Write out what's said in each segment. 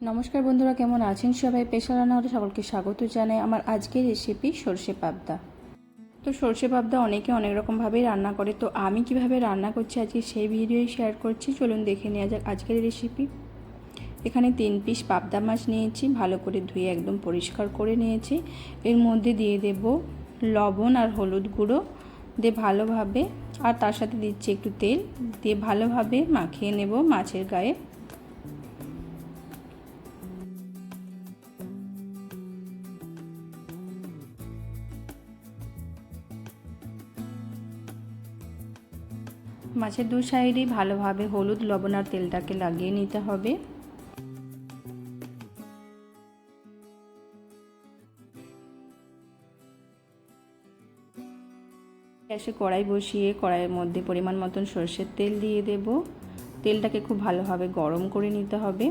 নমস্কার বন্ধুরা, কেমন আছেন সবাই? পেশা রান্নাঘরে সকলকে স্বাগত জানাই। আমার আজকের রেসিপি সর্ষে পাবদা। তো সর্ষে পাবদা অনেকে অনেক রকমভাবেই রান্না করে, তো আমি কিভাবে রান্না করছি আজকে সেই ভিডিওই শেয়ার করছি। চলুন দেখে নেওয়া যাক আজকের রেসিপি। এখানে 3 পিস পাবদা মাছ নিয়েছি, ভালো করে ধুয়ে একদম পরিষ্কার করে নিয়েছি। এর মধ্যে দিয়ে দেব লবণ আর হলুদ গুঁড়ো, দিয়ে ভালোভাবে, আর তার সাথে দিচ্ছি একটু তেল, দিয়ে ভালোভাবে মাখিয়ে নেব মাছের গায়ে। মাছের দু সাইডেই ভালোভাবে হলুদ, লবণ আর তেলটাকে লাগিয়ে নিতে হবে। গ্যাসে কড়াই বসিয়ে কড়াইয়ের মধ্যে পরিমাণ মতন সরষের তেল দিয়ে দেব। তেলটাকে খুব ভালোভাবে গরম করে নিতে হবে।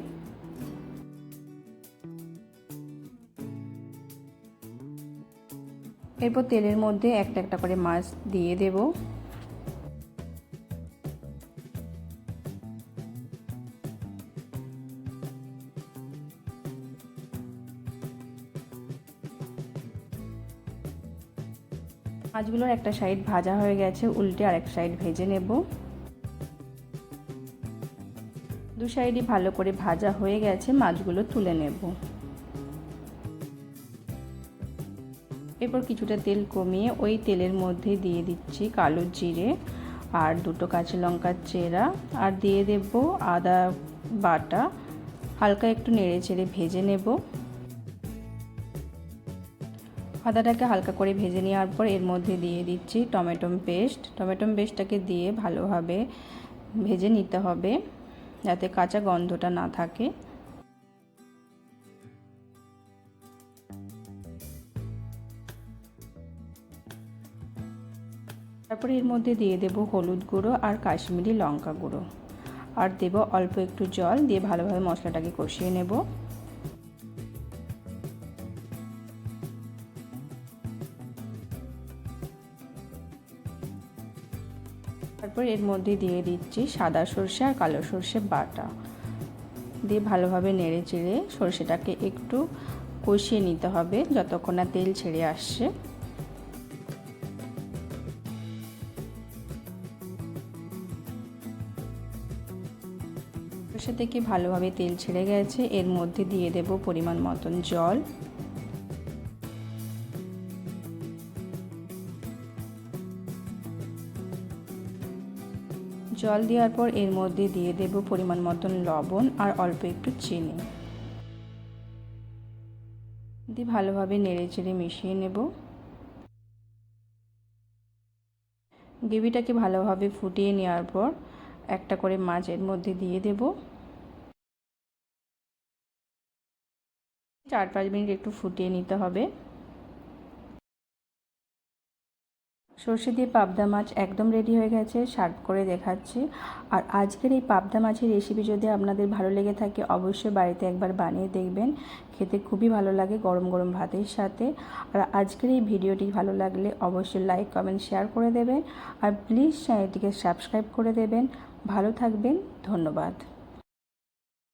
এরপর তেলের মধ্যে একটা একটা করে মাছ দিয়ে দেব। মাছগুলোর একটা সাইড ভাজা হয়ে গেছে, উল্টে আরেক সাইড ভেজে নেব। দু সাইডই ভালো করে ভাজা হয়ে গেছে, মাছগুলো তুলে নেব। এরপর কিছুটা তেল কমিয়ে ওই তেলের মধ্যে দিয়ে দিচ্ছি কালো জিরে আর 2টো কাঁচা লঙ্কার চেরা, আর দিয়ে দেব আদা বাটা। হালকা একটু নেড়ে চেড়ে ভেজে নেব। আদাটাকে হালকা করে ভেজে নেওয়ার পর এর মধ্যে দিয়ে দিচ্ছি টমেটো পেস্টটাকে দিয়ে ভালোভাবে ভেজে নিতে হবে, যাতে কাঁচা গন্ধটা না থাকে। তারপরে এর মধ্যে দিয়ে দেব হলুদ গুঁড়ো আর কাশ্মীরি লঙ্কা গুঁড়ো, আর দেব অল্প একটু জল, দিয়ে ভালোভাবে মশলাটাকে কষিয়ে নেব। তারপর এর মধ্যে দিয়ে দিচ্ছি সাদা সর্ষে আর কালো সর্ষে বাটা, দিয়ে ভালোভাবে নেড়ে চেড়ে সর্ষেটাকে একটু কষিয়ে নিতে হবে যতক্ষণ না তেল ছেড়ে আসছে। সর্ষে থেকে ভালোভাবে তেল ছেড়ে গেছে, এর মধ্যে দিয়ে দেব পরিমাণ মতন জল। জল দেওয়ার পর এর মধ্যে দিয়ে দেব পরিমাণ মতন লবণ আর অল্প একটু চিনি, দিয়ে ভালোভাবে নেড়ে চেড়ে মিশিয়ে নেব। গ্রেভিটাকে ভালোভাবে ফুটিয়ে নেওয়ার পর একটা করে মাছ এর মধ্যে দিয়ে দেব। 4-5 মিনিট একটু ফুটিয়ে নিতে হবে। সর্ষে দিয়ে পাবদা মাছ একদম রেডি হয়ে গেছে, সার্ভ করে দেখাচ্ছি। আর আজকের এই পাবদা মাছের রেসিপি যদি আপনাদের ভালো লেগে থাকে, অবশ্যই বাড়িতে একবার বানিয়ে দেখবেন, খেতে খুবই ভালো লাগে গরম গরম ভাতের সাথে। আর আজকের এই ভিডিওটি ভালো লাগলে অবশ্যই লাইক, কমেন্ট, শেয়ার করে দেবেন, আর প্লিজ চ্যানেলটিকে সাবস্ক্রাইব করে দেবেন। ভালো থাকবেন, ধন্যবাদ।